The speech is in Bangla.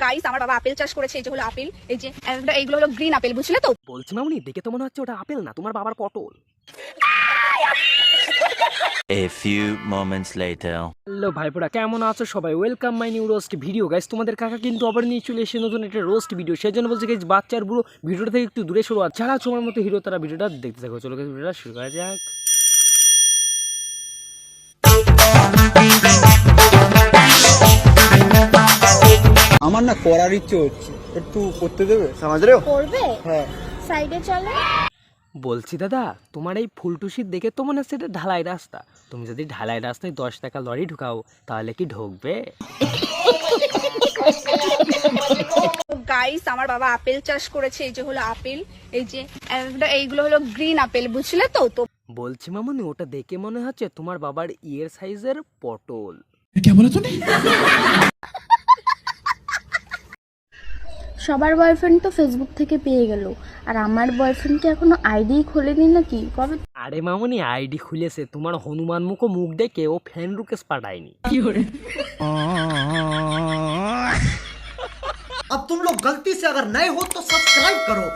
গাইস আমার বাবা আপেল চাষ করেছে, এই যে হলো আপেল, এই যে এইগুলো হলো গ্রিন আপেল, বুঝলে তো? বলছি মামুনি, দেখে তো মনে হচ্ছে ওটা আপেল না, তোমার বাবার পটল। A few moments later. Hello ভাইপোরা, কেমন আছো সবাই? Welcome my new roast video. Guys তোমাদের কাকা কিন্তু আবার নিয়ে চলে এসে নতুন একটা রোস্ট ভিডিও। সেই জন্য বলছি গাইস, বাচ্চার বুড়ো ভিডিওটা থেকে একটু দূরে সরো, আর যারা তোমার মতো হিরো তারা ভিডিওটা দেখতে থাকো। চলো গাইস, ভিডিওটা শুরু করা যাক। আমার না করার ইচ্ছে হচ্ছে, একটু করতে দেবে? সমাজ রে করবে? হ্যাঁ। সাইডে চলে। বলছি দাদা, তোমার এই ফুলটুসির দেখে তো মনে হচ্ছে এটা ঢালাই রাস্তা। তুমি যদি ঢালাই রাস্তায় 10 টাকা লরি ঢুকাও তাহলে কি ঢুকবে? গাইস আমার বাবা আপেল চাষ করেছে, এই যে হলো আপেল, এই যে এইগুলো হলো গ্রিন আপেল, বুঝলে তো? তো বলছি মামুনি, ওটা দেখে মনে হচ্ছে তোমার বাবার ইয়ের সাইজের পটল। সবার বয়ফ্রেন্ড তো ফেসবুক থেকে পেয়ে গেল, আর আমার বয়ফ্রেন্ড কি এখনো আইডি খোলেনি নাকি? কবে? আরে মামুনি, আইডি খুলেছে, তোমার হনুমান মুখ দেখে ও ফ্যান রুকেশ পাঠায়নি। अब तुम लोग गलती से अगर नए हो तो सब्सक्राइब करो।